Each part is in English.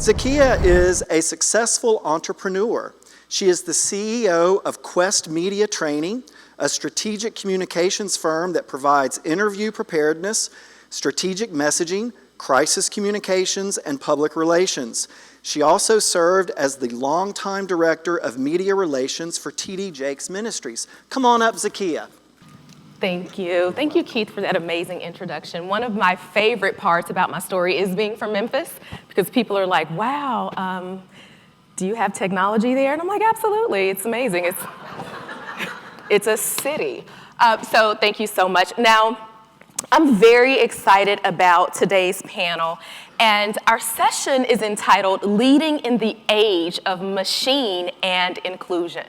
Zakiya is a successful entrepreneur. She is the CEO of Quest Media Training, a strategic communications firm that provides interview preparedness, strategic messaging, crisis communications, and public relations. She also served as the longtime director of media relations for T.D. Jakes Ministries. Come on up, Zakiya. Thank you. Thank you, Keith, for that amazing introduction. One of my favorite parts about my story is being from Memphis, because people are like, wow, do you have technology there? And I'm like, absolutely, it's amazing. It's a city. So thank you so much. Now, I'm very excited about today's panel, and our session is entitled Leading in the Age of Machine and Inclusion.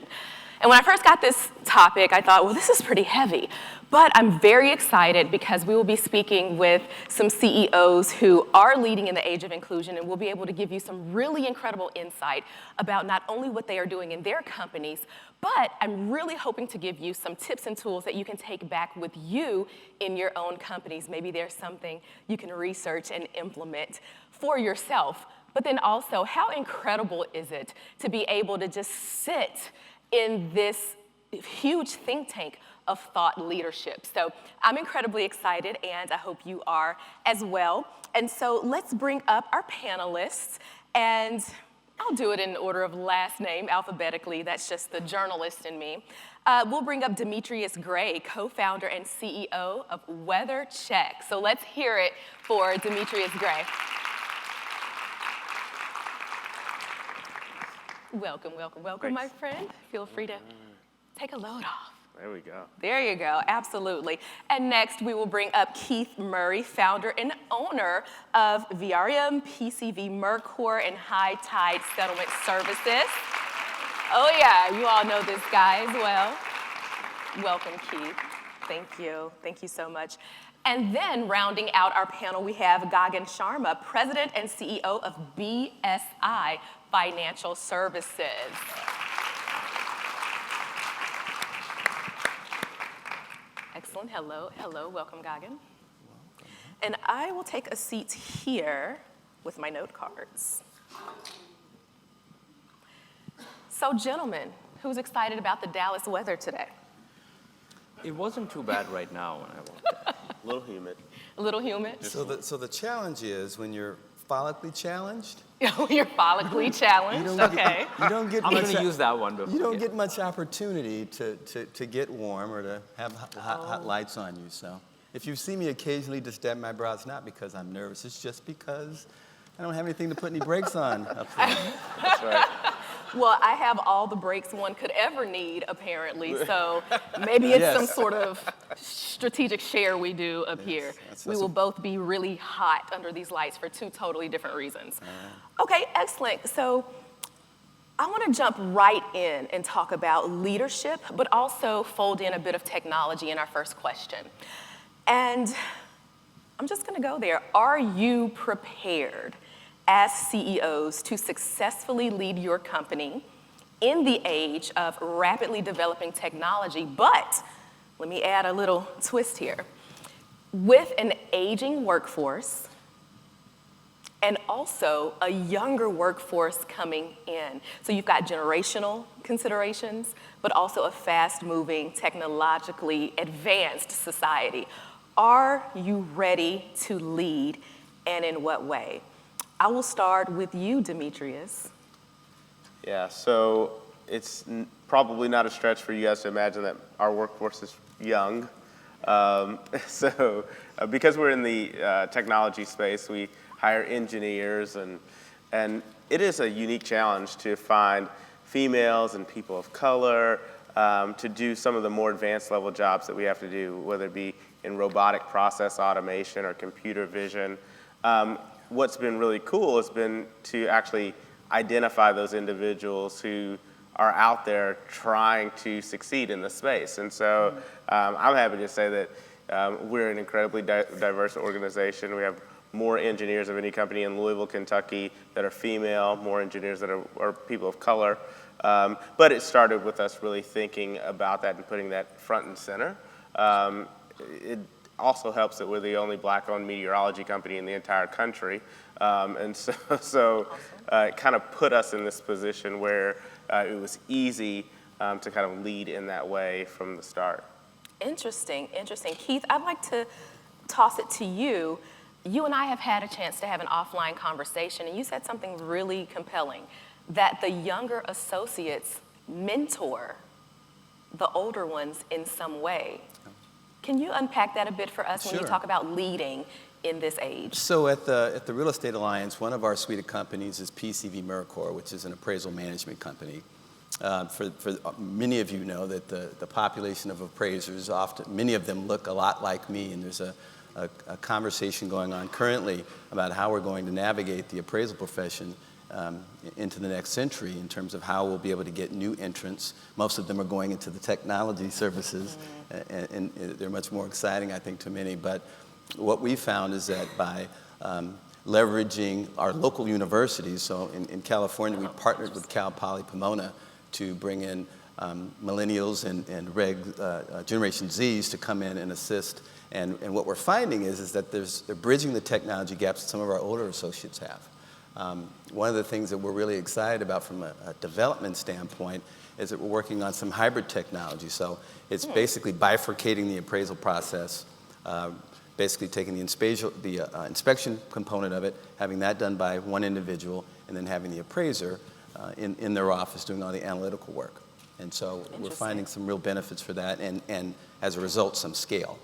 And when I first got this topic, I thought, well, this is pretty heavy. But I'm very excited because we will be speaking with some CEOs who are leading in the age of inclusion, and we'll be able to give you some really incredible insight about not only what they are doing in their companies, but I'm really hoping to give you some tips and tools that you can take back with you in your own companies. Maybe there's something you can research and implement for yourself. But then also, how incredible is it to be able to just sit in this huge think tank of thought leadership? So I'm incredibly excited, and I hope you are as well. And so let's bring up our panelists, and I'll do it in order of last name, alphabetically. That's just the journalist in me. We'll bring up Demetrius Gray, co-founder and CEO of Weathercheck. So let's hear it for Demetrius Gray. Welcome, welcome, welcome, my friend. Feel free to take a load off. There we go. There you go, absolutely. And next, we will bring up Keith Murray, founder and owner of VRMREA, PCV Mercor, and High Tide Settlement Services. Oh yeah, you all know this guy as well. Welcome, Keith. Thank you so much. And then rounding out our panel, we have Gagan Sharma, president and CEO of BSI Financial Services. Excellent. Hello, welcome, Gagan. And I will take a seat here with my note cards. So, gentlemen, who's excited about the Dallas weather today? It wasn't too bad right now when I walked in. A little humid. A little humid? So the challenge is when you're follically challenged. You're follically challenged, okay. You don't get I'm much. going to use that one before. You don't get much opportunity to get warm or to have hot lights on you. So if you see me occasionally just dab my brow, it's not because I'm nervous. It's just because I don't have anything to put any brakes on up front. That's right. Well, I have all the brakes one could ever need, apparently, so maybe it's some sort of strategic share we do up here. We will both be really hot under these lights for two totally different reasons. Okay, excellent. So I want to jump right in and talk about leadership, but also fold in a bit of technology in our first question. And I'm just going to go there. Are you prepared as CEOs to successfully lead your company in the age of rapidly developing technology? But let me add a little twist here. With an aging workforce and also a younger workforce coming in. So you've got generational considerations, but also a fast-moving, technologically advanced society. Are you ready to lead, and in what way? I will start with you, Demetrius. Yeah, so it's probably not a stretch for you guys to imagine that our workforce is young. Because we're in the technology space, we hire engineers, and it is a unique challenge to find females and people of color to do some of the more advanced level jobs that we have to do, whether it be in robotic process automation or computer vision. What's been really cool has been to actually identify those individuals who are out there trying to succeed in the space. And so I'm happy to say that we're an incredibly diverse organization. We have more engineers of any company in Louisville, Kentucky that are female, more engineers that are people of color. But it started with us really thinking about that and putting that front and center. also helps that we're the only black-owned meteorology company in the entire country. And so it kind of put us in this position where it was easy to kind of lead in that way from the start. Interesting, interesting. Keith, I'd like to toss it to you. You and I have had a chance to have an offline conversation, and you said something really compelling, that the younger associates mentor the older ones in some way. Can you unpack that a bit for us when you Sure. talk about leading in this age? So at the Real Estate Alliance, one of our suite of companies is PCV Mercor, which is an appraisal management company. For many of you know that the population of appraisers, many of them look a lot like me, and there's a conversation going on currently about how we're going to navigate the appraisal profession into the next century in terms of how we'll be able to get new entrants. Most of them are going into the technology services, and they're much more exciting, I think, to many. But what we found is that by leveraging our local universities, so in California, we partnered with Cal Poly Pomona to bring in millennials and Generation Zs to come in and assist. And what we're finding is that they're bridging the technology gaps that some of our older associates have. One of the things that we're really excited about from a development standpoint is that we're working on some hybrid technology. So it's basically bifurcating the appraisal process, basically taking the inspection component of it, having that done by one individual, and then having the appraiser in their office doing all the analytical work. And so we're finding some real benefits for that, and as a result, some scale.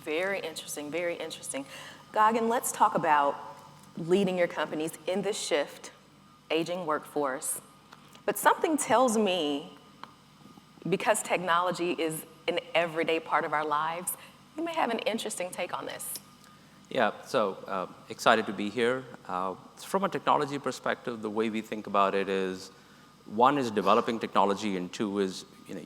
Very interesting, very interesting. Gagan, let's talk about leading your companies in this shift, aging workforce. But something tells me, because technology is an everyday part of our lives, you may have an interesting take on this. Yeah, so excited to be here. From a technology perspective, the way we think about it is, one is developing technology, and two is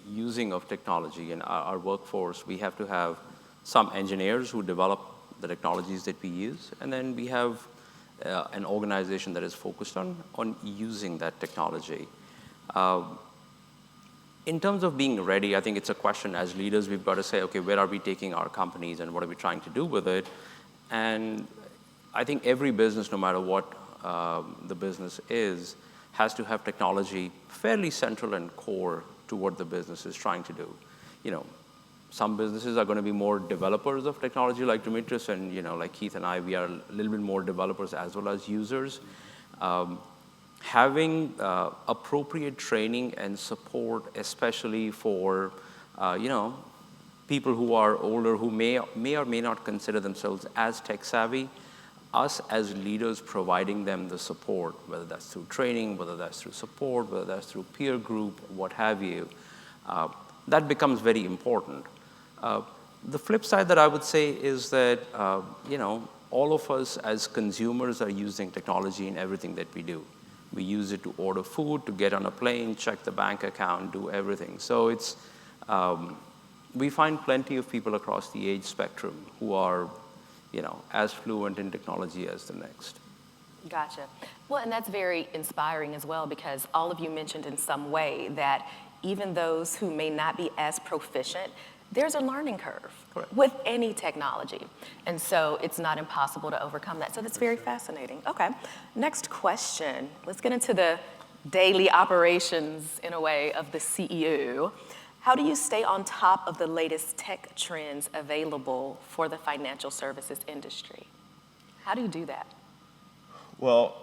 using of technology. In our workforce, we have to have some engineers who develop the technologies that we use, and then we have an organization that is focused on using that technology. In terms of being ready, I think it's a question as leaders we've got to say, okay, where are we taking our companies and what are we trying to do with it? And I think every business, no matter what the business is, has to have technology fairly central and core to what the business is trying to do. Some businesses are going to be more developers of technology, like Demetrius, and like Keith and I, we are a little bit more developers as well as users. Having appropriate training and support, especially for people who are older, who may or may not consider themselves as tech savvy, us as leaders providing them the support, whether that's through training, whether that's through support, whether that's through peer group, what have you, that becomes very important. The flip side that I would say is that, all of us as consumers are using technology in everything that we do. We use it to order food, to get on a plane, check the bank account, do everything. So it's, we find plenty of people across the age spectrum who are, as fluent in technology as the next. Gotcha. Well, and that's very inspiring as well, because all of you mentioned in some way that even those who may not be as proficient, there's a learning curve with any technology. And so it's not impossible to overcome that. So that's very fascinating. Okay, next question. Let's get into the daily operations, in a way, of the CEO. How do you stay on top of the latest tech trends available for the financial services industry? How do you do that? Well,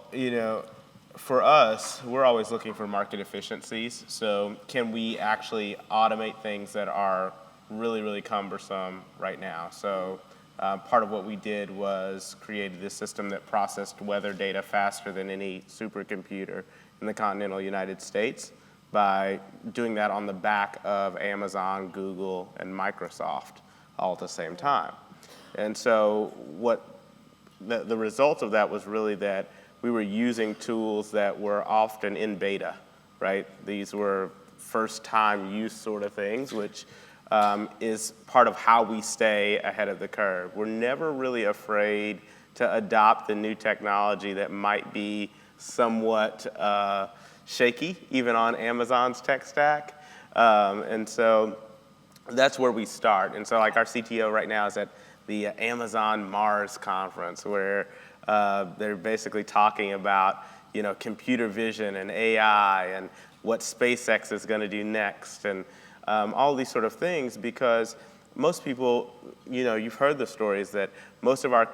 for us, we're always looking for market efficiencies. So can we actually automate things that are really, really cumbersome right now? So part of what we did was created this system that processed weather data faster than any supercomputer in the continental United States by doing that on the back of Amazon, Google, and Microsoft all at the same time. And so what the result of that was really that we were using tools that were often in beta, right? These were first-time use sort of things, which is part of how we stay ahead of the curve. We're never really afraid to adopt the new technology that might be somewhat shaky, even on Amazon's tech stack. And so that's where we start. And so like our CTO right now is at the Amazon Mars conference where they're basically talking about, computer vision and AI and what SpaceX is going to do next and all these sort of things, because most people, you've heard the stories that most of our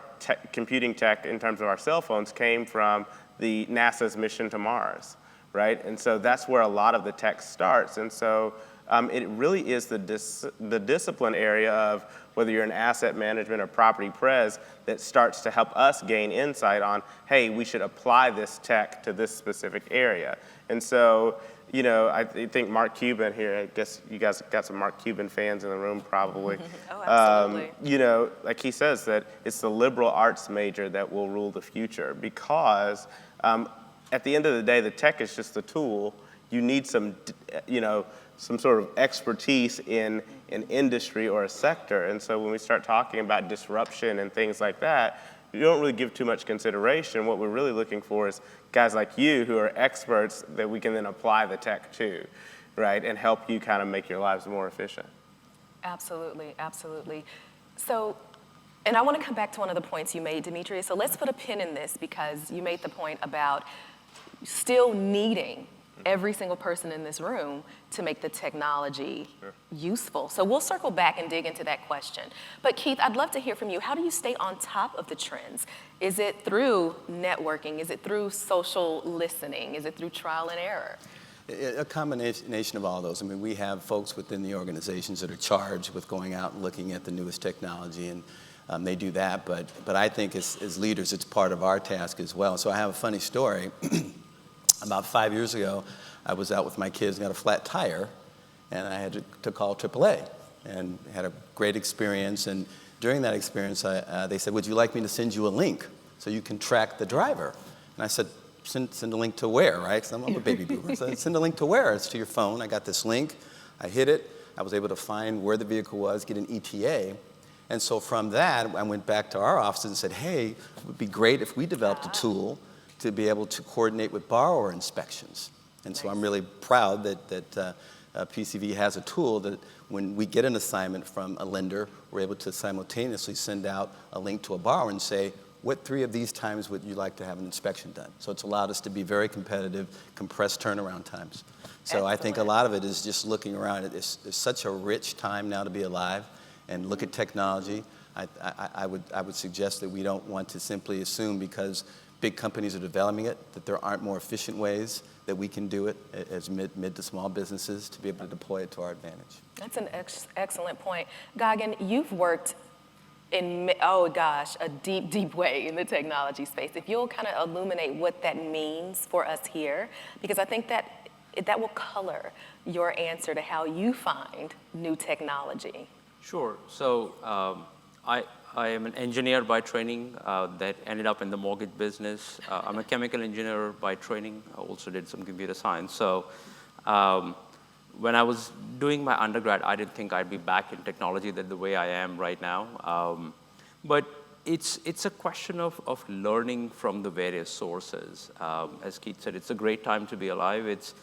computing tech in terms of our cell phones came from the NASA's mission to Mars, right? And so that's where a lot of the tech starts. And so it really is the discipline area of whether you're in asset management or property pres that starts to help us gain insight on, hey, we should apply this tech to this specific area. And so, I think Mark Cuban here, I guess you guys got some Mark Cuban fans in the room probably. Oh, absolutely. Like he says that it's the liberal arts major that will rule the future because at the end of the day, the tech is just a tool. You need some sort of expertise in an industry or a sector. And so when we start talking about disruption and things like that, you don't really give too much consideration. What we're really looking for is guys like you who are experts that we can then apply the tech to, right, and help you kind of make your lives more efficient. Absolutely, absolutely. So, and I want to come back to one of the points you made, Demetrius. So let's put a pin in this because you made the point about still needing every single person in this room to make the technology useful. So we'll circle back and dig into that question. But Keith, I'd love to hear from you. How do you stay on top of the trends? Is it through networking? Is it through social listening? Is it through trial and error? A combination of all those. I mean, we have folks within the organizations that are charged with going out and looking at the newest technology, and they do that. But I think as leaders, it's part of our task as well. So I have a funny story. About 5 years ago, I was out with my kids and got a flat tire, and I had to call AAA, and had a great experience. And during that experience, they said, "Would you like me to send you a link so you can track the driver?" And I said, "Send a link to where, right?" Because I'm a baby boomer. So I said, "Send a link to where?" It's to your phone. I got this link. I hit it. I was able to find where the vehicle was, get an ETA. And so from that, I went back to our office and said, "Hey, it would be great if we developed a tool to be able to coordinate with borrower inspections." And so I'm really proud that PCV has a tool that when we get an assignment from a lender, we're able to simultaneously send out a link to a borrower and say, what 3 of these times would you like to have an inspection done? So it's allowed us to be very competitive, compressed turnaround times. So I think a lot of it is just looking around. It's such a rich time now to be alive and look at technology. I would suggest that we don't want to simply assume because big companies are developing it, that there aren't more efficient ways that we can do it as mid to small businesses to be able to deploy it to our advantage. That's an excellent point. Gagan, you've worked in, a deep, deep way in the technology space. If you'll kind of illuminate what that means for us here, because I think that will color your answer to how you find new technology. Sure. So I am an engineer by training that ended up in the mortgage business. I'm a chemical engineer by training. I also did some computer science. So when I was doing my undergrad, I didn't think I'd be back in technology the way I am right now. But it's a question of learning from the various sources. As Keith said, it's a great time to be alive. It's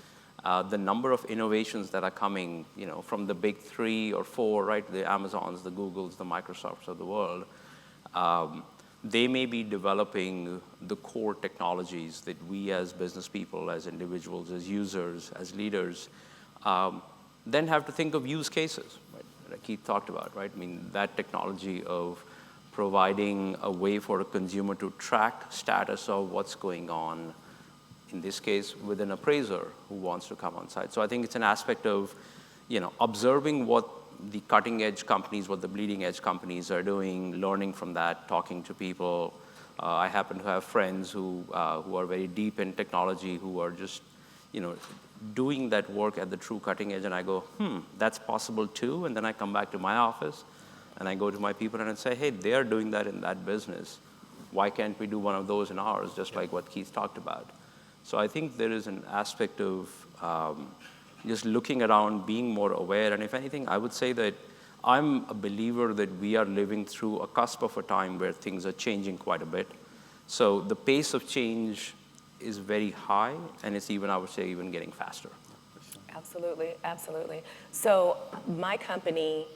the number of innovations that are coming, from the big 3 or 4, right? The Amazons, the Googles, the Microsofts of the world. They may be developing the core technologies that we as business people, as individuals, as users, as leaders, then have to think of use cases, right? That Keith talked about, right? I mean, that technology of providing a way for a consumer to track status of what's going on, in this case, with an appraiser who wants to come on site. So I think it's an aspect of, observing what the cutting edge companies, what the bleeding edge companies are doing, learning from that, talking to people. I happen to have friends who are very deep in technology, who are just, doing that work at the true cutting edge, and I go, that's possible too. And then I come back to my office, and I go to my people and I say, hey, they are doing that in that business. Why can't we do one of those in ours, just like what Keith talked about? So I think there is an aspect of just looking around, being more aware. And if anything, I would say that I'm a believer that we are living through a cusp of a time where things are changing quite a bit. So the pace of change is very high, and it's even, I would say, even getting faster. Absolutely, absolutely. So my company,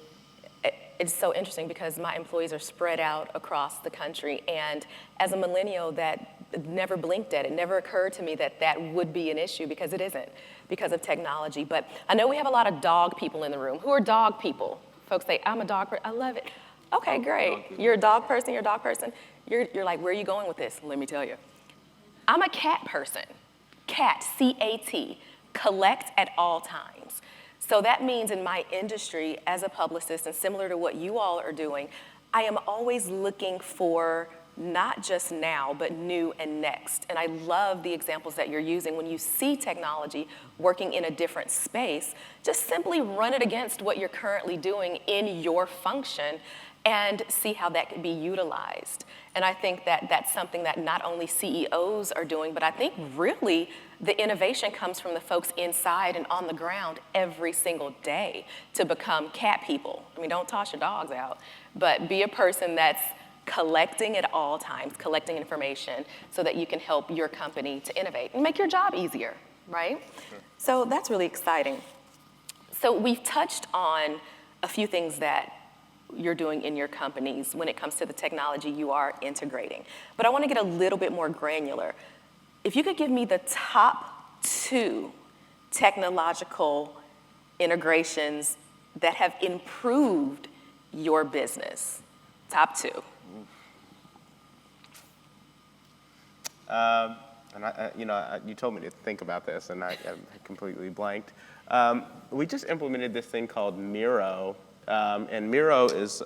it's so interesting because my employees are spread out across the country, and as a millennial, that never blinked at it. Never occurred to me that that would be an issue, because it isn't, because of technology. But I know we have a lot of dog people in the room. Who are dog people? Folks say, I'm a dog person. I love it. Okay, great. You're a dog person, you're a dog person. You're like, where are you going with this? Let me tell you. I'm a cat person. Cat, C-A-T, collect at all times. So that means in my industry as a publicist, and similar to what you all are doing, I am always looking for not just now, but new and next. And I love the examples that you're using. When you see technology working in a different space, just simply run it against what you're currently doing in your function and see how that can be utilized. And I think that that's something that not only CEOs are doing, but I think really the innovation comes from the folks inside and on the ground every single day to become cat people. I mean, don't toss your dogs out, but be a person that's collecting at all times, collecting information so that you can help your company to innovate and make your job easier, right? Sure. So that's really exciting. So we've touched on a few things that you're doing in your companies when it comes to the technology you are integrating. But I want to get a little bit more granular. If you could give me the top 2 technological integrations that have improved your business. Top 2. You told me to think about this, and I completely blanked. We just implemented this thing called Miro, and Miro is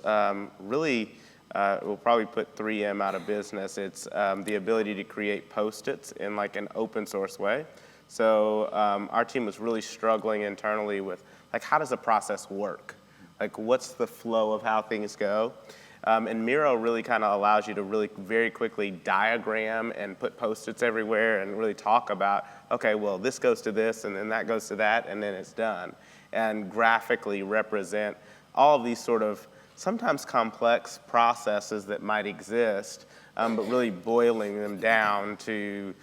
really, will probably put 3M out of business. It's the ability to create Post-its in like an open source way. So our team was really struggling internally with, like, how does a process work? Like, what's the flow of how things go? And Miro really kind of allows you to really very quickly diagram and put Post-its everywhere and really talk about, okay, well, this goes to this, and then that goes to that, and then it's done. And graphically represent all of these sort of sometimes complex processes that might exist, but really boiling them down to,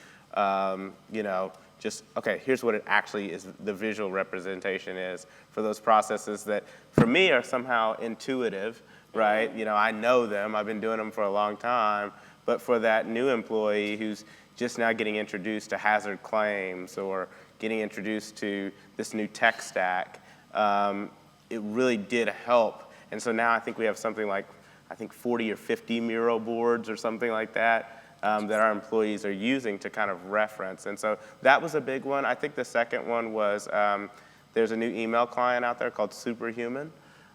just, okay, here's what it actually is, the visual representation is for those processes that, for me, are somehow intuitive, right? I know them, I've been doing them for a long time, but for that new employee who's just now getting introduced to hazard claims or getting introduced to this new tech stack, it really did help. And so now I think we have something like, 40 or 50 Miro boards or something like that, that our employees are using to kind of reference. And so that was a big one. I think the second one was, there's a new email client out there called Superhuman.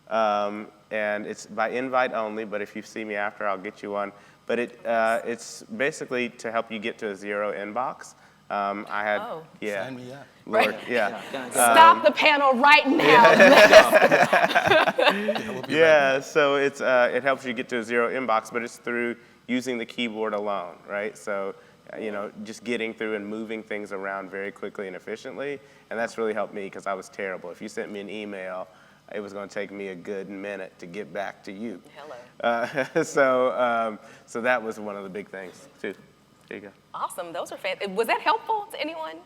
And it's by invite only, but if you see me after, I'll get you one. But it's basically to help you get to a zero inbox. Yeah. Sign me up. Lord, Right. yeah. Stop the panel right now. Yeah, so it helps you get to a zero inbox, but it's through using the keyboard alone, right? So, just getting through and moving things around very quickly and efficiently, and that's really helped me because I was terrible. If you sent me an email, it was going to take me a good minute to get back to you. Hello. So that was one of the big things, too. There you go. Awesome. Those are fantastic. Was that helpful to anyone?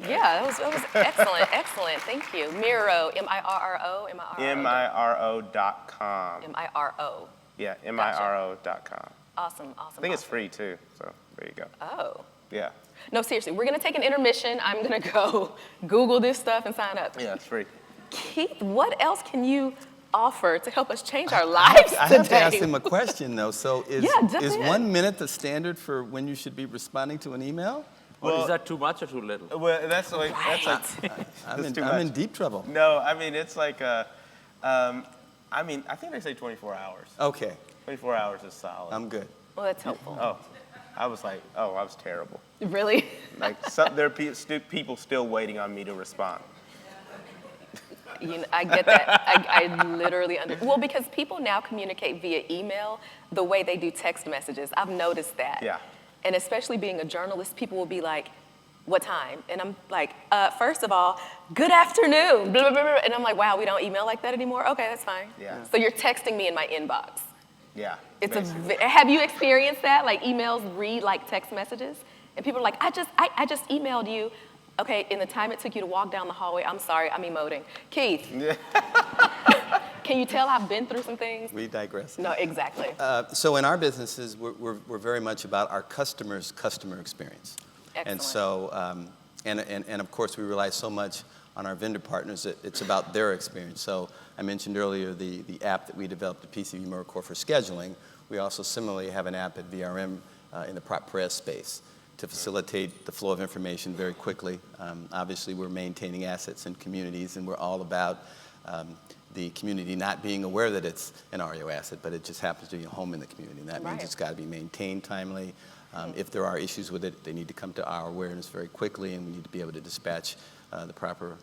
Yeah, that was excellent. Excellent. Thank you. Miro, M-I-R-R-O, M-I-R-O. MIRO.com. M-I-R-O. Yeah, MIRO.com. Awesome. I think it's free, too, so there you go. Oh. Yeah. No, seriously, we're going to take an intermission. I'm going to go Google this stuff and sign up. Yeah, it's free. Keith, what else can you offer to help us change our lives I today? have to ask him a question, though. So is jump in. 1 minute the standard for when you should be responding to an email? Or is that too much or too little? Well, that's like I'm too in much. deep trouble. No, I mean, it's like, I think they say 24 hours. Okay, 24 hours is solid. I'm good. Well, that's helpful. I was terrible. Really? Like, there are people still waiting on me to respond. I get that. I literally well, because people now communicate via email the way they do text messages. I've noticed that. Yeah. And especially being a journalist, people will be like, what time? And I'm like, first of all, good afternoon. Blah, blah, blah, blah. And I'm like, wow, we don't email like that anymore? Okay, that's fine. Yeah. So you're texting me in my inbox. Yeah. Have you experienced that? Like emails read like text messages? And people are like, I just emailed you. Okay, in the time it took you to walk down the hallway, I'm sorry, I'm emoting. Keith, can you tell I've been through some things? We digress. No, exactly. So in our businesses, we're very much about our customers' customer experience. Excellent. And so, and of course, we rely so much on our vendor partners that it's about their experience. So I mentioned earlier the app that we developed at PCB Mercor for scheduling. We also similarly have an app at VRM in the prop press space to facilitate the flow of information very quickly. Obviously, we're maintaining assets in communities, and we're all about the community not being aware that it's an REO asset, but it just happens to be a home in the community. And that means it's got to be maintained timely. If there are issues with it, they need to come to our awareness very quickly, and we need to be able to dispatch the proper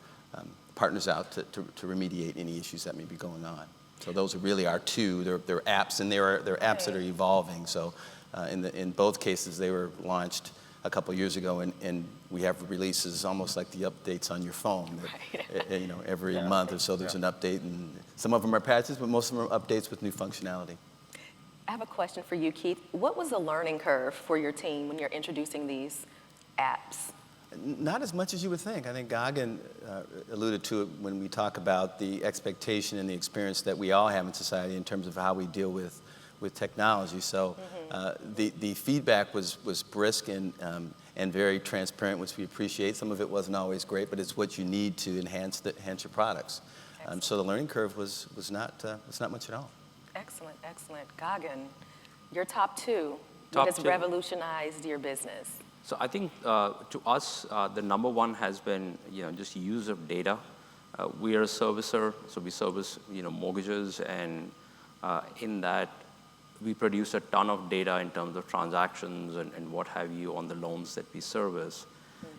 partners out to remediate any issues that may be going on. So those are really our two. They're apps, and they're apps that are evolving. So in both cases, they were launched a couple years ago, and we have releases almost like the updates on your phone. That, you know, every month or so there's an update, and some of them are patches, but most of them are updates with new functionality. I have a question for you, Keith. What was the learning curve for your team when you're introducing these apps? Not as much as you would think. I think Gagan alluded to it when we talk about the expectation and the experience that we all have in society in terms of how we deal with technology. So the feedback was brisk and very transparent, which we appreciate. Some of it wasn't always great, but it's what you need to enhance your products. So the learning curve was not much at all. Excellent, excellent. Gagan, your top two. Top what has two. Revolutionized your business? So I think to us, the number one has been, just use of data. We are a servicer, so we service, mortgages, and in that, we produce a ton of data in terms of transactions and what have you on the loans that we service.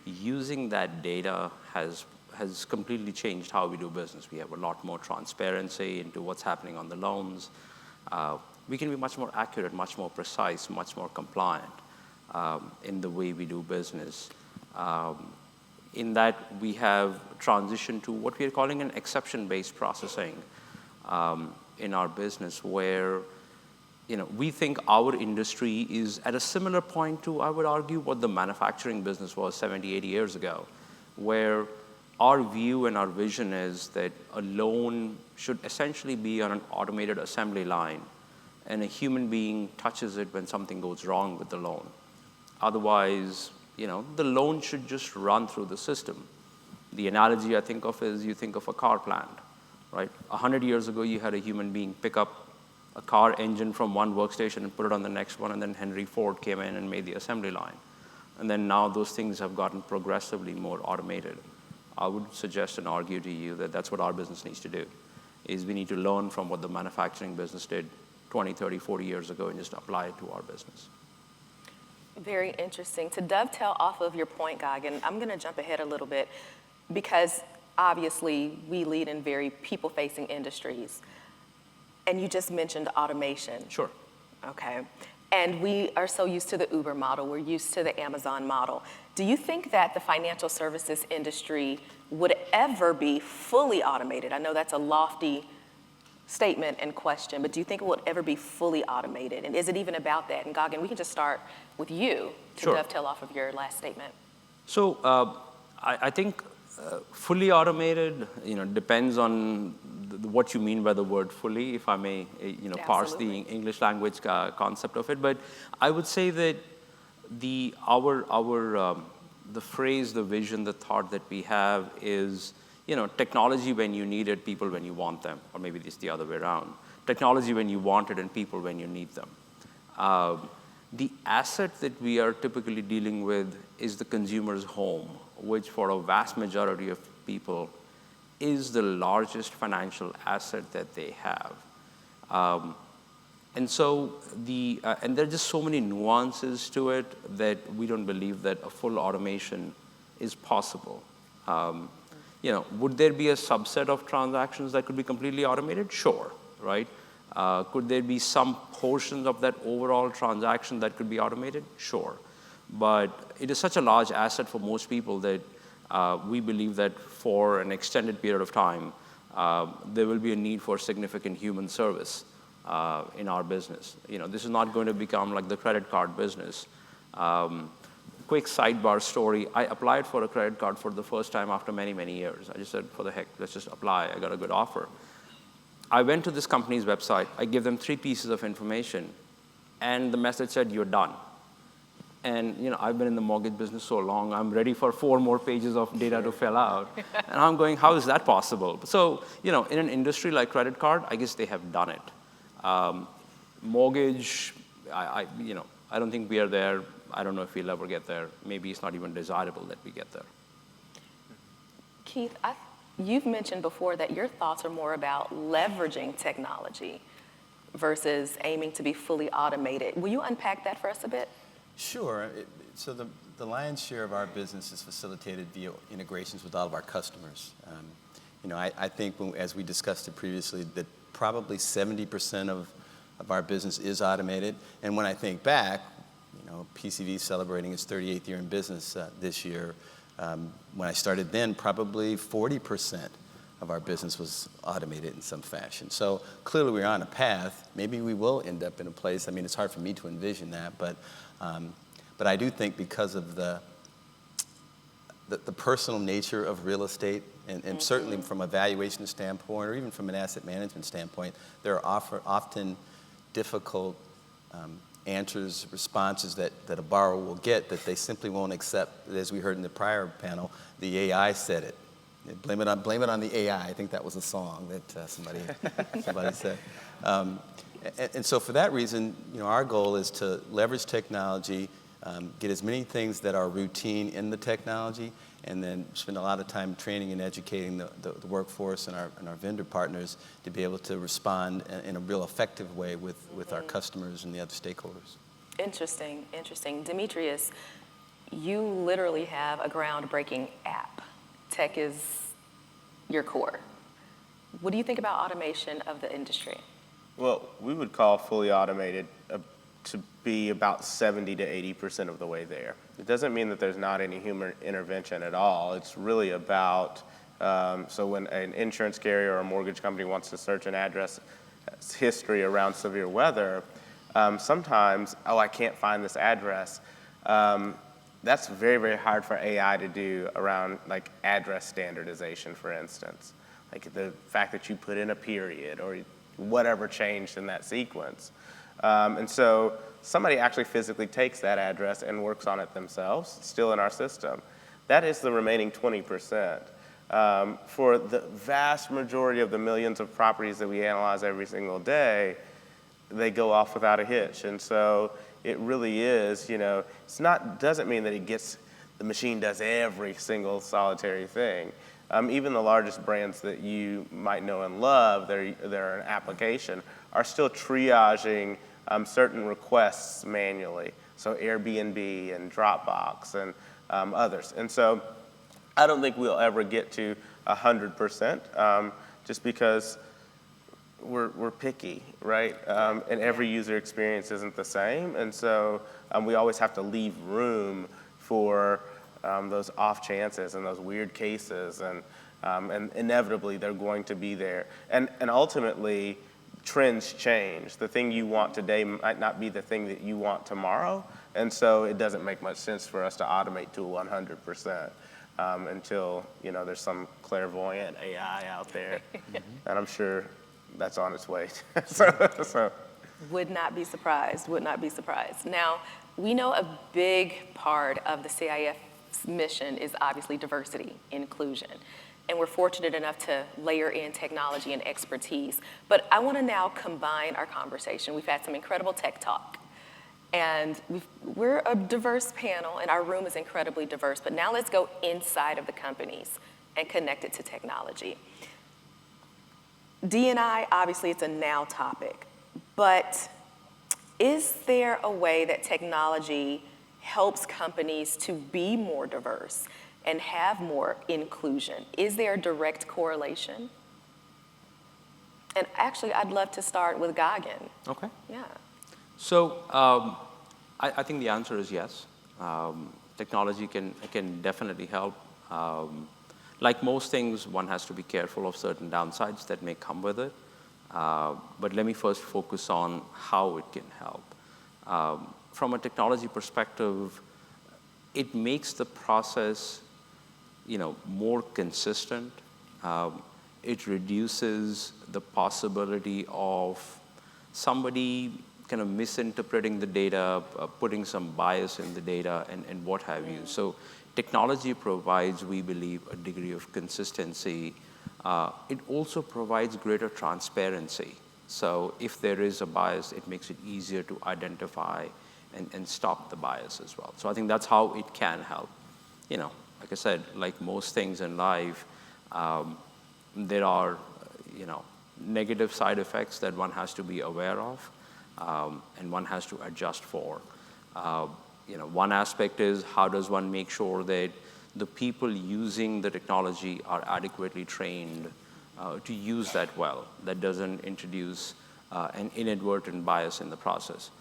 Using that data has completely changed how we do business. We have a lot more transparency into what's happening on the loans. We can be much more accurate, much more precise, much more compliant in the way we do business. In that, we have transitioned to what we are calling an exception-based processing in our business, where we think our industry is at a similar point to, I would argue, what the manufacturing business was 70, 80 years ago, where our view and our vision is that a loan should essentially be on an automated assembly line, and a human being touches it when something goes wrong with the loan. Otherwise, the loan should just run through the system. The analogy I think of is you think of a car plant, right? 100 years ago, you had a human being pick up a car engine from one workstation and put it on the next one, and then Henry Ford came in and made the assembly line. And then now those things have gotten progressively more automated. I would suggest and argue to you that that's what our business needs to do, is we need to learn from what the manufacturing business did 20, 30, 40 years ago and just apply it to our business. Very interesting. To dovetail off of your point, Gagan, I'm going to jump ahead a little bit because obviously we lead in very people-facing industries. And you just mentioned automation. Sure. Okay. And we are so used to the Uber model. We're used to the Amazon model. Do you think that the financial services industry would ever be fully automated? I know that's a lofty statement and question, but do you think it will ever be fully automated? And is it even about that? And Gagan, we can just start with you to Sure. dovetail off of your last statement. So I think fully automated, depends on what you mean by the word fully, if I may, parse the Absolutely. English language concept of it. But I would say that the phrase, the vision, the thought that we have is, technology when you need it, people when you want them, or maybe it's the other way around. Technology when you want it and people when you need them. The asset that we are typically dealing with is the consumer's home, which for a vast majority of people is the largest financial asset that they have. And so and there are just so many nuances to it that we don't believe that a full automation is possible. Would there be a subset of transactions that could be completely automated? Sure, right? Could there be some portions of that overall transaction that could be automated? Sure. But it is such a large asset for most people that we believe that for an extended period of time, there will be a need for significant human service in our business. This is not going to become like the credit card business. quick sidebar story. I applied for a credit card for the first time after many, many years. I just said, for the heck, let's just apply. I got a good offer. I went to this company's website. I gave them 3 pieces of information, and the message said, you're done. And I've been in the mortgage business so long, I'm ready for 4 more pages of data to fill out. And I'm going, how is that possible? So, in an industry like credit card, I guess they have done it. Mortgage, I don't think we are there. I don't know if we'll ever get there. Maybe it's not even desirable that we get there. Keith, you've mentioned before that your thoughts are more about leveraging technology versus aiming to be fully automated. Will you unpack that for us a bit? Sure. So the lion's share of our business is facilitated via integrations with all of our customers. I think, as we discussed it previously, that probably 70% of our business is automated. And when I think back, PCV is celebrating its 38th year in business this year. When I started then, probably 40% of our business was automated in some fashion. So clearly we're on a path. Maybe we will end up in a place, it's hard for me to envision that, but I do think because of the personal nature of real estate, and certainly from a valuation standpoint, or even from an asset management standpoint, there are often difficult answers, responses that a borrower will get that they simply won't accept. As we heard in the prior panel, the AI said it. Blame it on the AI. I think that was a song that somebody said. And so for that reason, our goal is to leverage technology, get as many things that are routine in the technology, and then spend a lot of time training and educating the workforce and our vendor partners to be able to respond in a real effective way with our customers and the other stakeholders. Interesting. Demetrius, you literally have a groundbreaking app. Tech is your core. What do you think about automation of the industry? Well, we would call fully automated to be about 70 to 80% of the way there. It doesn't mean that there's not any human intervention at all. It's really about, so when an insurance carrier or a mortgage company wants to search an address history around severe weather, sometimes, I can't find this address. That's very, very hard for AI to do around like address standardization, for instance. Like the fact that you put in a period or whatever changed in that sequence. And so somebody actually physically takes that address and works on it themselves, still in our system. That is the remaining 20%. For the vast majority of the millions of properties that we analyze every single day, they go off without a hitch. And so it really is, doesn't mean that the machine does every single solitary thing. Even the largest brands that you might know and love, they're an application, are still triaging certain requests manually. So Airbnb and Dropbox and others. And so I don't think we'll ever get to 100%, just because we're picky, right? And every user experience isn't the same. And so we always have to leave room for those off chances and those weird cases. And inevitably, they're going to be there. And ultimately, trends change. The thing you want today might not be the thing that you want tomorrow. And so it doesn't make much sense for us to automate to 100%. Until there's some clairvoyant AI out there, and I'm sure that's on its way. so. Would not be surprised. Now, we know a big part of the CIF's mission is obviously diversity, inclusion, and we're fortunate enough to layer in technology and expertise. But I want to now combine our conversation. We've had some incredible tech talk. And we're a diverse panel, and our room is incredibly diverse. But now let's go inside of the companies and connect it to technology. D&I, obviously, it's a now topic. But is there a way that technology helps companies to be more diverse and have more inclusion? Is there a direct correlation? And actually, I'd love to start with Gagan. Okay. Yeah. So I think the answer is yes. Technology can definitely help. Like most things, one has to be careful of certain downsides that may come with it. But let me first focus on how it can help. From a technology perspective, it makes the process, more consistent. It reduces the possibility of somebody kind of misinterpreting the data, putting some bias in the data, and what have you. So technology provides, we believe, a degree of consistency. It also provides greater transparency. So if there is a bias, it makes it easier to identify and stop the bias as well. So I think that's how it can help. Like I said, like most things in life, there are, negative side effects that one has to be aware of, and one has to adjust for. One aspect is how does one make sure that the people using the technology are adequately trained to use that well, that doesn't introduce an inadvertent bias in the process.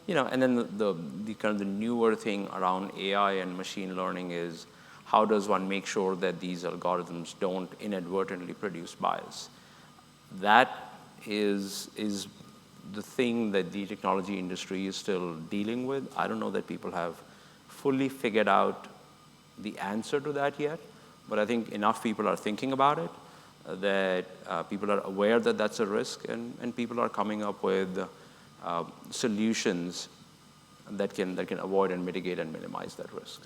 And then the kind of the newer thing around AI and machine learning is how does one make sure that these algorithms don't inadvertently produce bias? That is the thing that the technology industry is still dealing with. I don't know that people have fully figured out the answer to that yet, but I think enough people are thinking about it, that people are aware that that's a risk, and people are coming up with solutions that can avoid and mitigate and minimize that risk.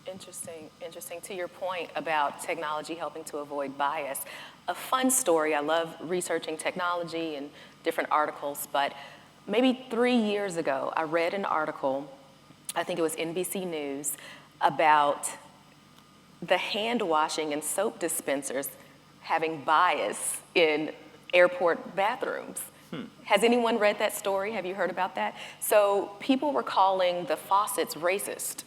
Interesting. To your point about technology helping to avoid bias, a fun story, I love researching technology and different articles, but maybe 3 years ago, I read an article, I think it was NBC News, about the hand washing and soap dispensers having bias in airport bathrooms. Has anyone read that story? Have you heard about that? So people were calling the faucets racist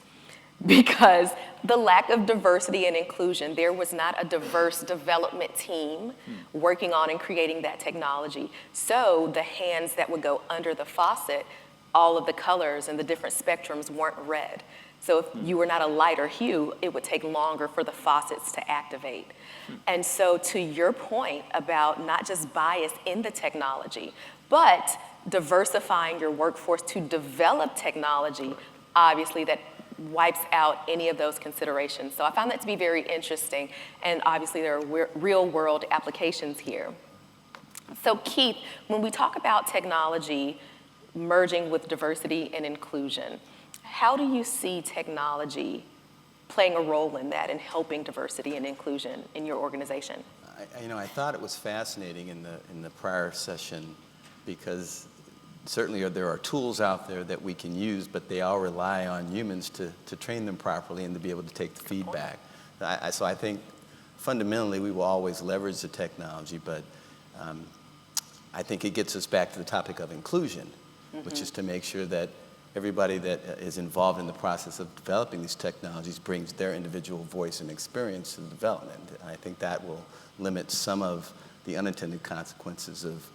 because the lack of diversity and inclusion, there was not a diverse development team working on and creating that technology. So the hands that would go under the faucet, all of the colors and the different spectrums weren't red. So if you were not a lighter hue, it would take longer for the faucets to activate. And so to your point about not just bias in the technology, but diversifying your workforce to develop technology, obviously that wipes out any of those considerations. So I found that to be very interesting, and obviously there are real world applications here. So Keith, when we talk about technology merging with diversity and inclusion, how do you see technology playing a role in that and helping diversity and inclusion in your organization? I thought it was fascinating in the prior session because certainly there are tools out there that we can use, but they all rely on humans to train them properly and to be able to take the feedback. So I think fundamentally we will always leverage the technology, but I think it gets us back to the topic of inclusion, which is to make sure that everybody that is involved in the process of developing these technologies brings their individual voice and experience to the development. And I think that will limit some of the unintended consequences of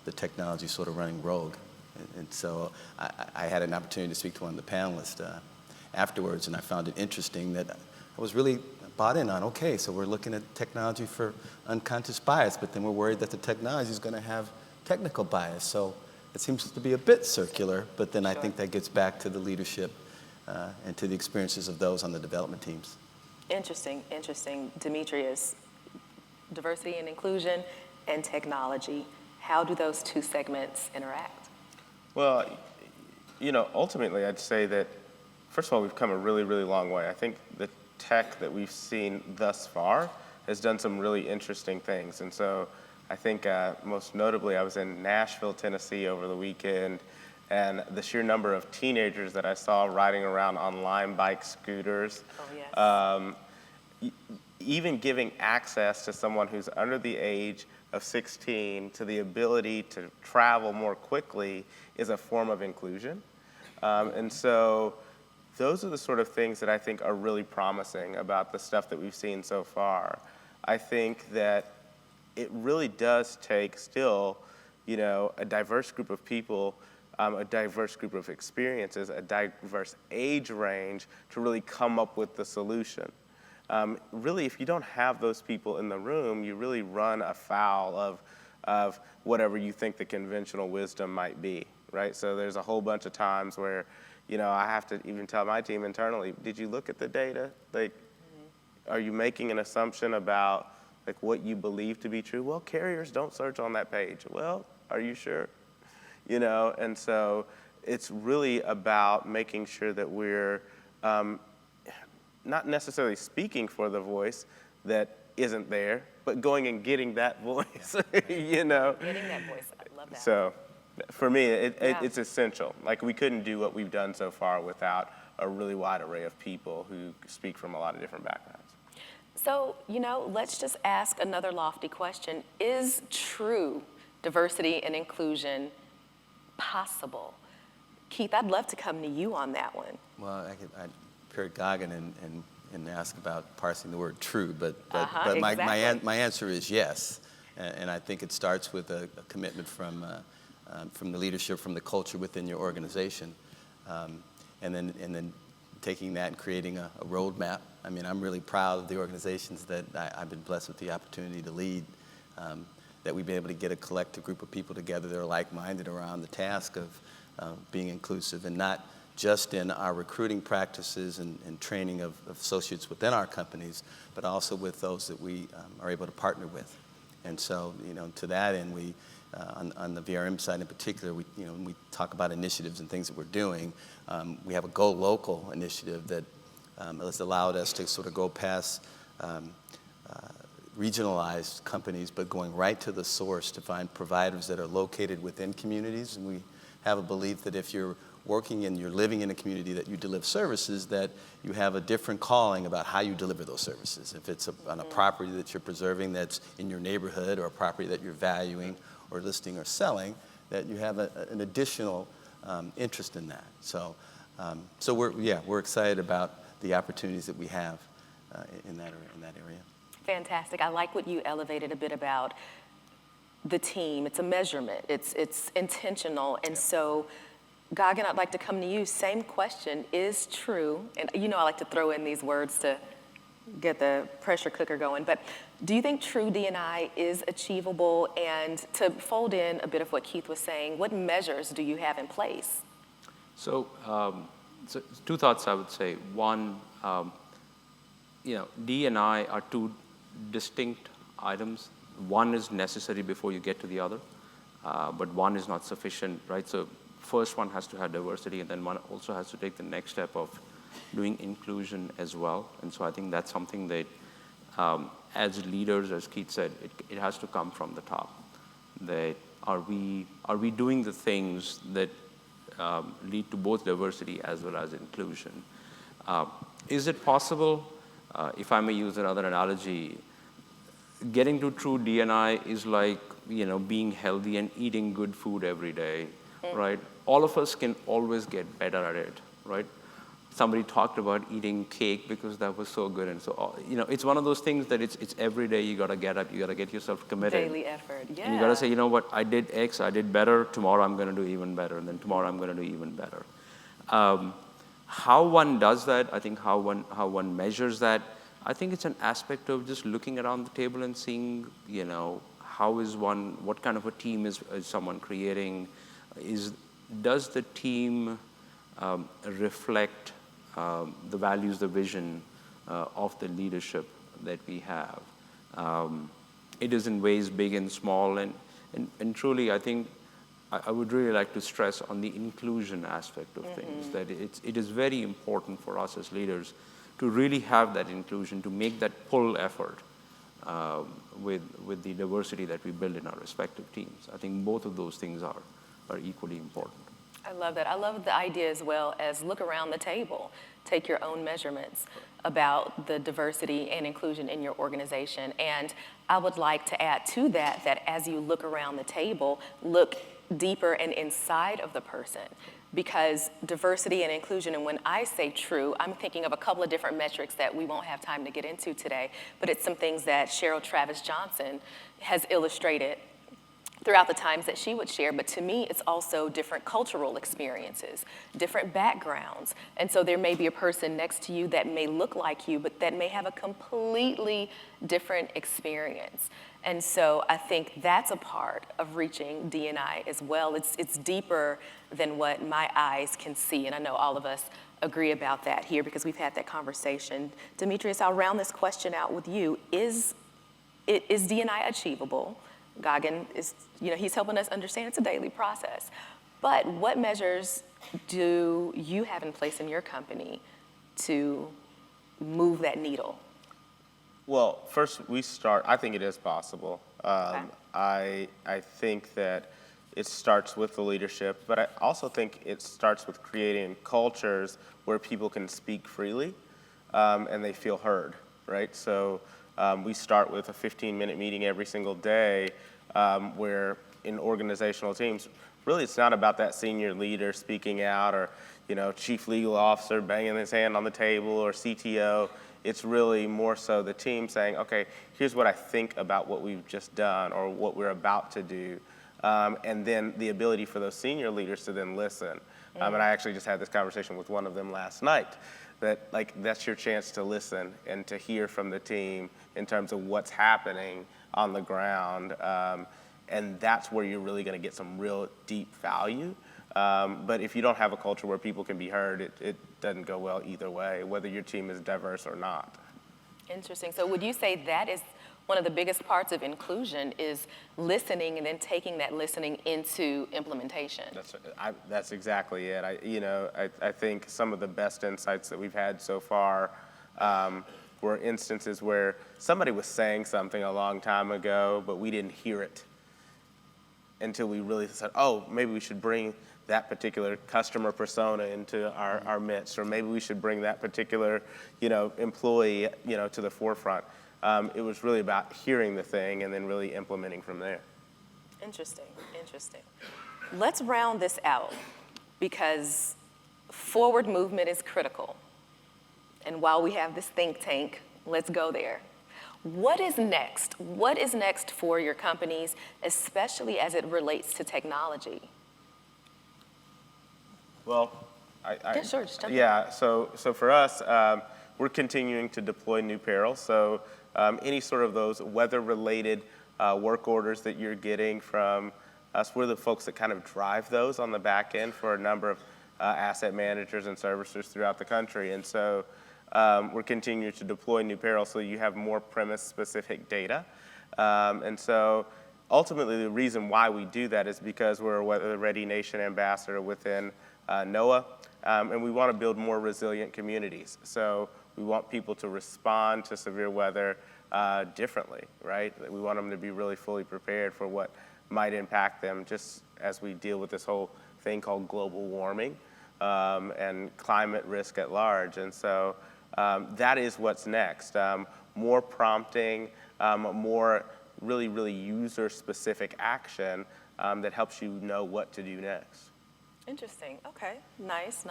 the technology sort of running rogue. And so I had an opportunity to speak to one of the panelists afterwards, and I found it interesting that I was really bought in on, okay, so we're looking at technology for unconscious bias, but then we're worried that the technology is going to have technical bias. So it seems to be a bit circular, but then I think that gets back to the leadership and to the experiences of those on the development teams. Interesting. Demetrius, diversity and inclusion and technology, how do those two segments interact? Well, ultimately I'd say that, first of all, we've come a really, really long way. I think the tech that we've seen thus far has done some really interesting things. And so I think most notably, I was in Nashville, Tennessee over the weekend, and the sheer number of teenagers that I saw riding around on Lime bike scooters, even giving access to someone who's under the age of 16 to the ability to travel more quickly is a form of inclusion. And so those are the sort of things that I think are really promising about the stuff that we've seen so far. I think that it really does take still, a diverse group of people, a diverse group of experiences, a diverse age range to really come up with the solution. Really, if you don't have those people in the room, you really run afoul of whatever you think the conventional wisdom might be. right? So there's a whole bunch of times where, I have to even tell my team internally, did you look at the data? Like, are you making an assumption about like what you believe to be true? Well, carriers don't search on that page. Well, are you sure? And so it's really about making sure that we're not necessarily speaking for the voice that isn't there, but going and getting that voice, Getting that voice, I love that. So for me, it's essential. Like, we couldn't do what we've done so far without a really wide array of people who speak from a lot of different backgrounds. So, let's just ask another lofty question. Is true diversity and inclusion possible? Keith, I'd love to come to you on that one. Well, I'd pair Gagan and ask about parsing the word true, but exactly. my answer is yes. And I think it starts with a commitment from the leadership, from the culture within your organization. And then taking that and creating a roadmap. I mean, I'm really proud of the organizations that I've been blessed with the opportunity to lead, that we've been able to get a collective group of people together that are like-minded around the task of being inclusive, and not just in our recruiting practices and training of associates within our companies, but also with those that we are able to partner with. And so, to that end, we, on the VRM side in particular, when we talk about initiatives and things that we're doing, we have a Go Local initiative that has allowed us to sort of go past regionalized companies, but going right to the source to find providers that are located within communities. And we have a belief that if you're working and you're living in a community that you deliver services, that you have a different calling about how you deliver those services. If it's on a property that you're preserving that's in your neighborhood, or a property that you're valuing or listing or selling, that you have an additional interest in that. So we're excited about the opportunities that we have in that area. Fantastic. I like what you elevated a bit about the team. It's a measurement. It's intentional. And so, Gagan, I'd like to come to you. Same question. Is true, and I like to throw in these words to get the pressure cooker going, but do you think true D&I is achievable? And to fold in a bit of what Keith was saying, what measures do you have in place? So two thoughts I would say. One, D and I are two distinct items. One is necessary before you get to the other, but one is not sufficient, right? So first one has to have diversity, and then one also has to take the next step of doing inclusion as well. And so I think that's something that, as leaders, as Keith said, it has to come from the top. That are we doing the things that lead to both diversity as well as inclusion? Is it possible? If I may use another analogy, getting to true D&I is like being healthy and eating good food every day, right? All of us can always get better at it, right? Somebody talked about eating cake because that was so good, and so it's one of those things that it's every day. You got to get up, you got to get yourself committed. Daily effort, yeah. And you got to say, what, I did X, I did better. Tomorrow I'm going to do even better, and then tomorrow I'm going to do even better. How one does that, I think how one measures that, I think it's an aspect of just looking around the table and seeing, how is one, what kind of a team is someone creating? Does the team reflect the values, the vision of the leadership that we have? It is in ways big and small, and truly, I think I would really like to stress on the inclusion aspect of things, that it is very important for us as leaders to really have that inclusion, to make that pull effort with the diversity that we build in our respective teams. I think both of those things are equally important. I love that. I love the idea as well as look around the table, take your own measurements about the diversity and inclusion in your organization. And I would like to add to that as you look around the table, look deeper and inside of the person, because diversity and inclusion, and when I say true, I'm thinking of a couple of different metrics that we won't have time to get into today, but it's some things that Cheryl Travis Johnson has illustrated throughout the times that she would share. But to me, it's also different cultural experiences, different backgrounds. And so there may be a person next to you that may look like you, but that may have a completely different experience. And so I think that's a part of reaching D&I as well. It's deeper than what my eyes can see, and I know all of us agree about that here because we've had that conversation. Demetrius, I'll round this question out with you. Is D&I achievable? Gagan is, he's helping us understand it's a daily process. But what measures do you have in place in your company to move that needle? Well, first I think it is possible. Okay. I think that it starts with the leadership, but I also think it starts with creating cultures where people can speak freely and they feel heard, right? So we start with a 15-minute meeting every single day where in organizational teams, really it's not about that senior leader speaking out or, chief legal officer banging his hand on the table or CTO. It's really more so the team saying, okay, here's what I think about what we've just done or what we're about to do. And then the ability for those senior leaders to then listen. And I actually just had this conversation with one of them last night, that that's your chance to listen and to hear from the team in terms of what's happening on the ground. And that's where you're really gonna get some real deep value. But if you don't have a culture where people can be heard, it doesn't go well either way, whether your team is diverse or not. Interesting. So would you say that is one of the biggest parts of inclusion is listening and then taking that listening into implementation? That's exactly it. I think some of the best insights that we've had so far were instances where somebody was saying something a long time ago, but we didn't hear it until we really said, oh, maybe we should bring that particular customer persona into our midst, or maybe we should bring that particular, employee, to the forefront. It was really about hearing the thing and then really implementing from there. Interesting. Let's round this out because forward movement is critical. And while we have this think tank, let's go there. What is next? What is next for your companies, especially as it relates to technology? Well, Yeah, sure, just jump in. Yeah, so for us, we're continuing to deploy new peril. So any sort of those weather-related work orders that you're getting from us, we're the folks that kind of drive those on the back end for a number of asset managers and servicers throughout the country. And so we're continuing to deploy new peril so you have more premise-specific data. And so ultimately, the reason why we do that is because we're a Weather Ready Nation ambassador within NOAA, and we want to build more resilient communities. So we want people to respond to severe weather differently, right? We want them to be really fully prepared for what might impact them, just as we deal with this whole thing called global warming and climate risk at large. And so that is what's next. More prompting, more really user-specific action that helps you know what to do next. Interesting. Okay. Nice.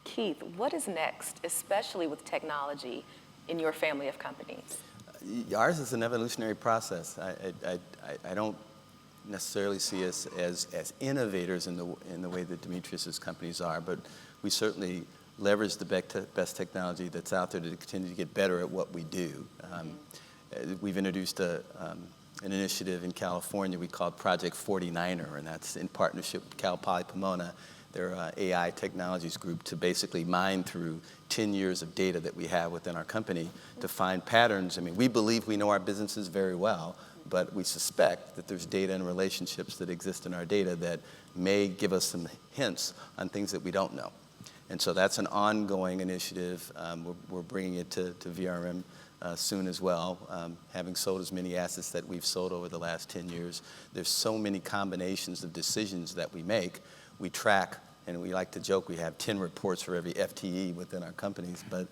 Keith, what is next, especially with technology in your family of companies? Ours is an evolutionary process. I don't necessarily see us as innovators in the way that Demetrius's companies are, but we certainly leverage the best technology that's out there to continue to get better at what we do. We've introduced an initiative in California we call Project 49er, and that's in partnership with Cal Poly Pomona, their AI technologies group, to basically mine through 10 years of data that we have within our company to find patterns. I mean, we believe we know our businesses very well, but we suspect that there's data and relationships that exist in our data that may give us some hints on things that we don't know. And so that's an ongoing initiative. We're bringing it to VRM soon as well, having sold as many assets that we've sold over the last 10 years. There's so many combinations of decisions that we make. We track, and we like to joke, we have 10 reports for every FTE within our companies, but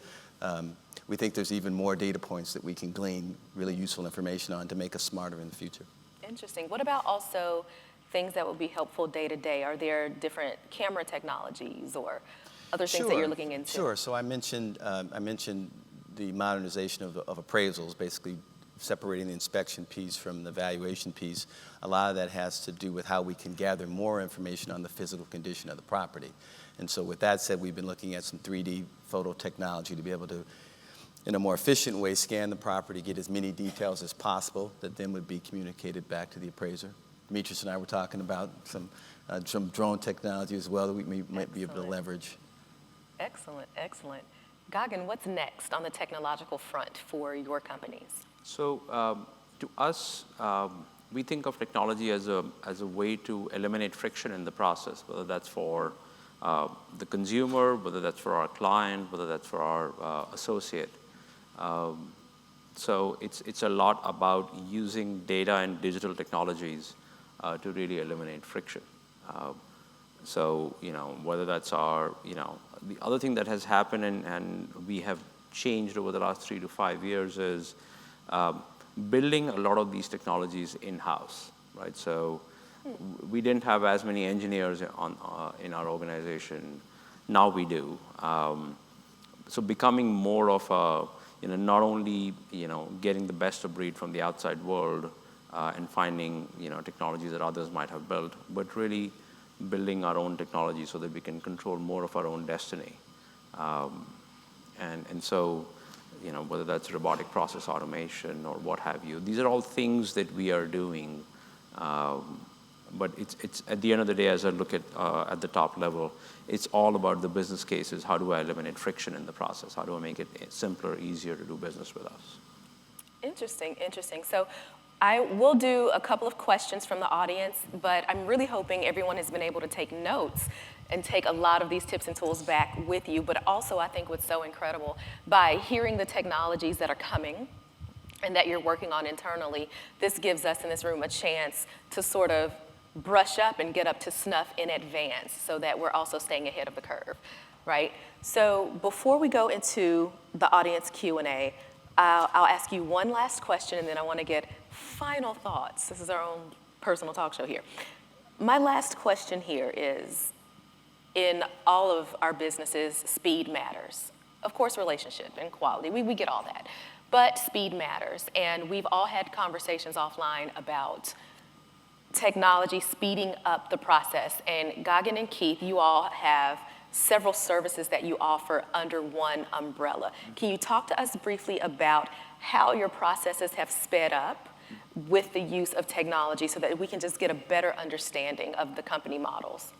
we think there's even more data points that we can glean really useful information on to make us smarter in the future. Interesting. What about also things that would be helpful day to day? Are there different camera technologies or other things that you're looking into? Sure. So I mentioned the modernization of appraisals, basically separating the inspection piece from the valuation piece. A lot of that has to do with how we can gather more information on the physical condition of the property. And so with that said, we've been looking at some 3D photo technology to be able to in a more efficient way, scan the property, get as many details as possible that then would be communicated back to the appraiser. Demetrius and I were talking about some drone technology as well that we might be able to leverage. Excellent, excellent. Gagan, what's next on the technological front for your companies? So to us, we think of technology as a way to eliminate friction in the process, whether that's for the consumer, whether that's for our client, whether that's for our associate. So it's a lot about using data and digital technologies to really eliminate friction. So, whether that's our, the other thing that has happened and we have changed over the last 3 to 5 years is building a lot of these technologies in-house, right? So we didn't have as many engineers in our organization. Now we do. So becoming more of a, not only, getting the best of breed from the outside world and finding, technologies that others might have built, but really building our own technology so that we can control more of our own destiny. And so, whether that's robotic process automation or what have you, these are all things that we are doing. But it's at the end of the day, as I look at the top level, it's all about the business cases. How do I eliminate friction in the process? How do I make it simpler, easier to do business with us? Interesting, interesting. So I will do a couple of questions from the audience, but I'm really hoping everyone has been able to take notes and take a lot of these tips and tools back with you. But also, I think what's so incredible, by hearing the technologies that are coming and that you're working on internally, this gives us in this room a chance to sort of brush up and get up to snuff in advance so that we're also staying ahead of the curve, right? So before we go into the audience Q&A, I'll ask you one last question, and then I want to get final thoughts. This is our own personal talk show here. My last question here is, in all of our businesses, speed matters. Of course, relationship and quality, we get all that. But speed matters, and we've all had conversations offline about technology speeding up the process. And Gagan and Keith, you all have several services that you offer under one umbrella. Can you talk to us briefly about how your processes have sped up with the use of technology so that we can just get a better understanding of the company models?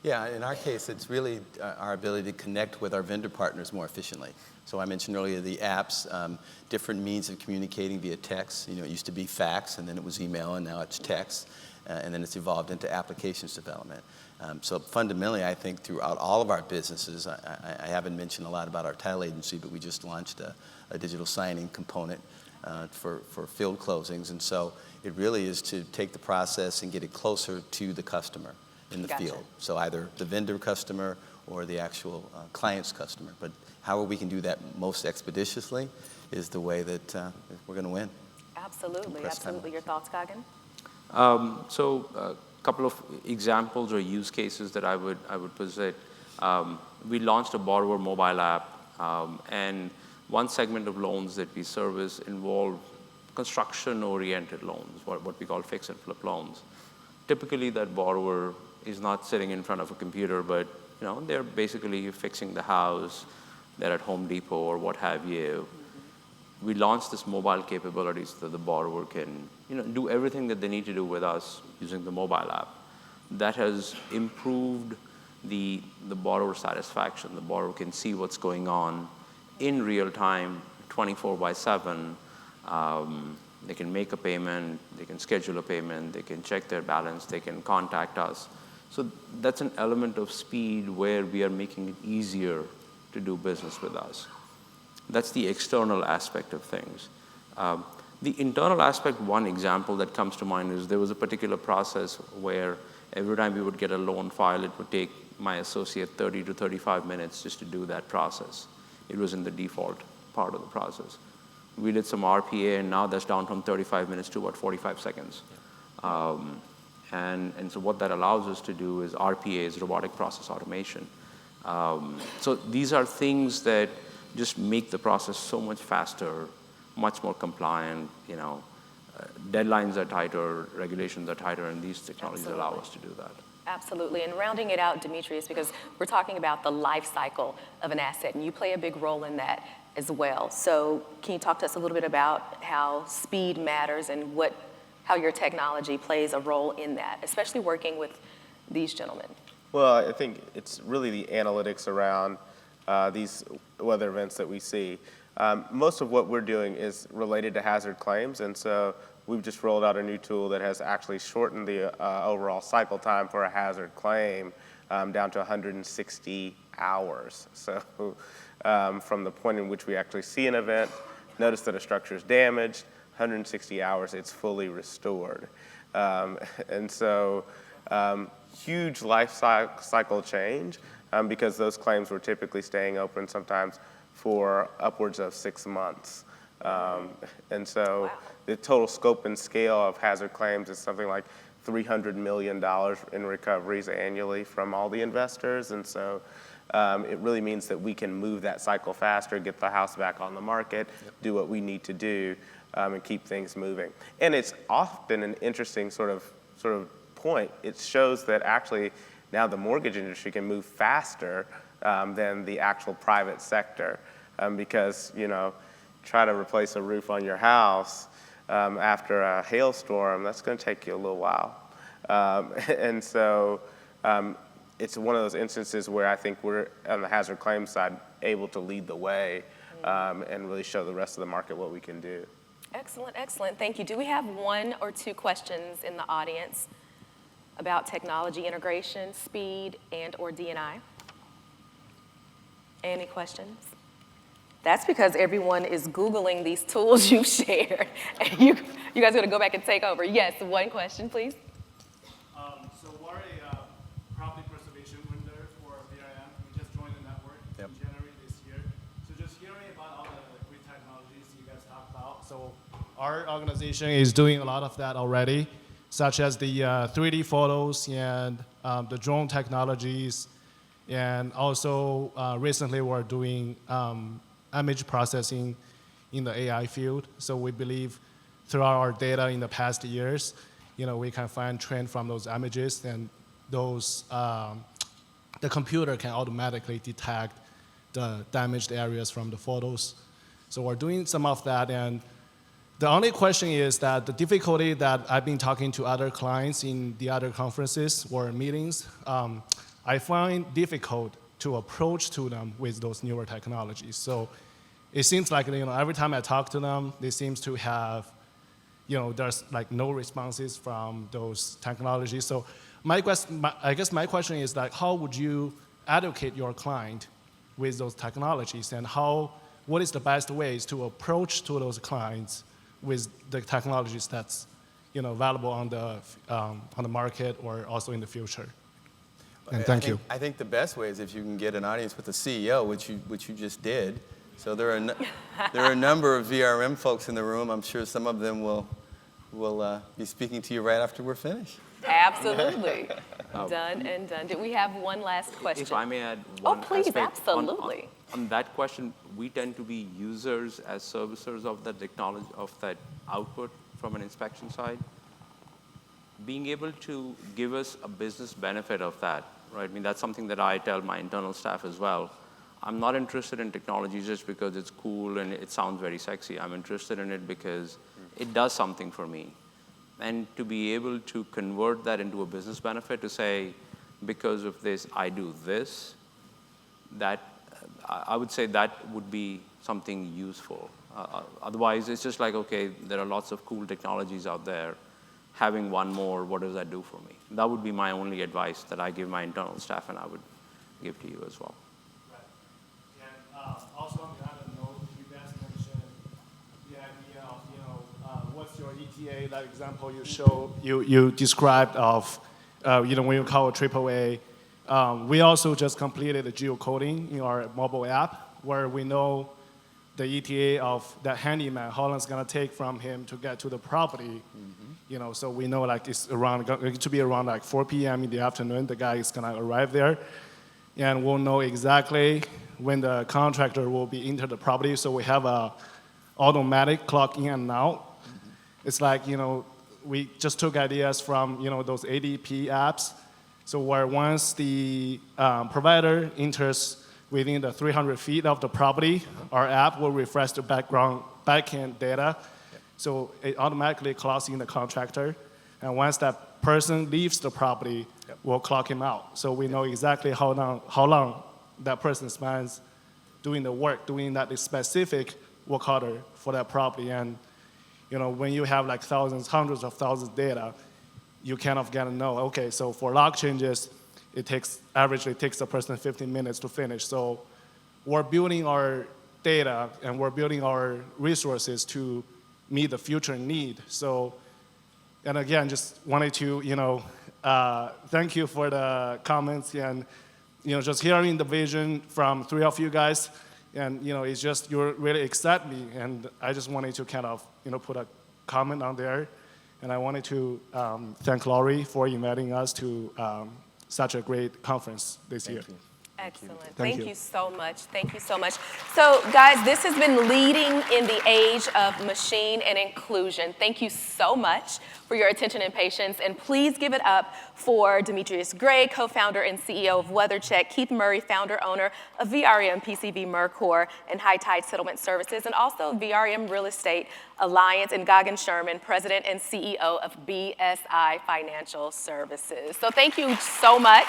Yeah, in our case, it's really our ability to connect with our vendor partners more efficiently. So I mentioned earlier the apps, different means of communicating via text. It used to be fax, and then it was email, and now it's text, and then it's evolved into applications development. So fundamentally, I think throughout all of our businesses, I haven't mentioned a lot about our title agency, but we just launched a digital signing component for field closings. And so it really is to take the process and get it closer to the customer in the field. So either the vendor customer or the actual client's customer. But how we can do that most expeditiously is the way that we're going to win. Absolutely, absolutely. Your thoughts, Gagan? So a couple of examples or use cases that I would posit. We launched a borrower mobile app, and one segment of loans that we service involve construction-oriented loans, what we call fix and flip loans. Typically, that borrower is not sitting in front of a computer, but they're basically fixing the house. They're at Home Depot or what have you. We launched this mobile capability so that the borrower can do everything that they need to do with us using the mobile app. That has improved the borrower satisfaction. The borrower can see what's going on in real time, 24/7. They can make a payment, they can schedule a payment, they can check their balance, they can contact us. So that's an element of speed where we are making it easier to do business with us. That's the external aspect of things. The internal aspect, one example that comes to mind is there was a particular process where every time we would get a loan file, it would take my associate 30 to 35 minutes just to do that process. It was in the default part of the process. We did some RPA, and now that's down from 35 minutes to about 45 seconds. And so what that allows us to do is RPA, is robotic process automation. So these are things that just make the process so much faster, much more compliant. Deadlines are tighter, regulations are tighter, and these technologies allow us to do that. Absolutely. And rounding it out, Demetrius, because we're talking about the life cycle of an asset, and you play a big role in that. as well. So can you talk to us a little bit about how speed matters and how your technology plays a role in that, especially working with these gentlemen? Well, I think it's really the analytics around these weather events that we see. Most of what we're doing is related to hazard claims, and so we've just rolled out a new tool that has actually shortened the overall cycle time for a hazard claim down to 160 hours. So from the point in which we actually see an event, notice that a structure is damaged, 160 hours, it's fully restored. And so huge life cycle change because those claims were typically staying open sometimes for upwards of 6 months. And so the total scope and scale of hazard claims is something like $300 million in recoveries annually from all the investors. And so it really means that we can move that cycle faster, get the house back on the market, do what we need to do, and keep things moving. And it's often an interesting sort of point. It shows that actually now the mortgage industry can move faster than the actual private sector because, try to replace a roof on your house after a hailstorm, that's going to take you a little while. And so it's one of those instances where I think we're, on the hazard claims side, able to lead the way and really show the rest of the market what we can do. Excellent, excellent. Thank you. Do we have 1 or 2 questions in the audience about technology integration, speed, and/or D&I? Any questions? That's because everyone is Googling these tools you shared. And you guys are going to go back and take over. Yes, 1 question, please. So we're a property preservation vendor for VRM. We just joined the network in January this year. So just hearing about all the great technologies you guys talked about. So our organization is doing a lot of that already, such as the 3D photos and the drone technologies. And also recently we're doing image processing in the AI field. So we believe through our data in the past years, we can find trend from those images, and those the computer can automatically detect the damaged areas from the photos. So we're doing some of that, and the only question is that the difficulty that I've been talking to other clients in the other conferences or meetings, I find difficult to approach to them with those newer technologies. So it seems like every time I talk to them, they seem to have, there's like no responses from those technologies. So I guess my question is like, how would you educate your client with those technologies, and what is the best ways to approach to those clients with the technologies that's available on the market or also in the future? And thank you. I think the best way is if you can get an audience with the CEO, which you just did. So there are a number of VRM folks in the room. I'm sure some of them will be speaking to you right after we're finished. Absolutely. Done and done. Do we have 1 last question? If I may add one please, aspect. absolutely. On that question, we tend to be users as servicers of that technology, of that output from an inspection side. Being able to give us a business benefit of that, right? I mean, that's something that I tell my internal staff as well. I'm not interested in technology just because it's cool and it sounds very sexy. I'm interested in it because it does something for me. And to be able to convert that into a business benefit, to say, because of this, I do this, that I would say that would be something useful. Otherwise, it's just like, okay, there are lots of cool technologies out there. Having one more, what does that do for me? That would be my only advice that I give my internal staff, and I would give to you as well. Right. And also on the other note, you guys mentioned the idea of, what's your ETA? That example you described of, when you call it AAA. We also just completed the geocoding in our mobile app, where we know the ETA of that handyman, how long it's gonna take from him to get to the property. So we know like it's going to be around like 4 p.m. in the afternoon, the guy is gonna arrive there. And we'll know exactly when the contractor will be into the property. So we have a automatic clock in and out. It's like, we just took ideas from, those ADP apps. So where once the provider enters within the 300 feet of the property, our app will refresh the backend data. So it automatically clocks in the contractor. And once that person leaves the property, we'll clock him out. So we know exactly how long that person spends doing the work, doing that specific work order for that property. And when you have like thousands, hundreds of thousands of data, you kind of get to know, okay, so for log changes, averagely takes a person 15 minutes to finish. So we're building our data and we're building our resources to meet the future need. So, and again, just wanted to, thank you for the comments and, just hearing the vision from 3 of you guys. And, it's just, you really excite me. And I just wanted to kind of, put a comment on there. And I wanted to thank Laurie for inviting us to such a great conference this year. Excellent. Thank you so much. Thank you so much. So, guys, this has been Leading in the Age of Machine and Inclusion. Thank you so much for your attention and patience. And please give it up for Demetrius Gray, co-founder and CEO of Weathercheck, Keith Murray, founder, owner of VRM PCV Mercor and High Tide Settlement Services, and also VRM Real Estate Alliance, and Gagan Sharma, president and CEO of BSI Financial Services. So thank you so much.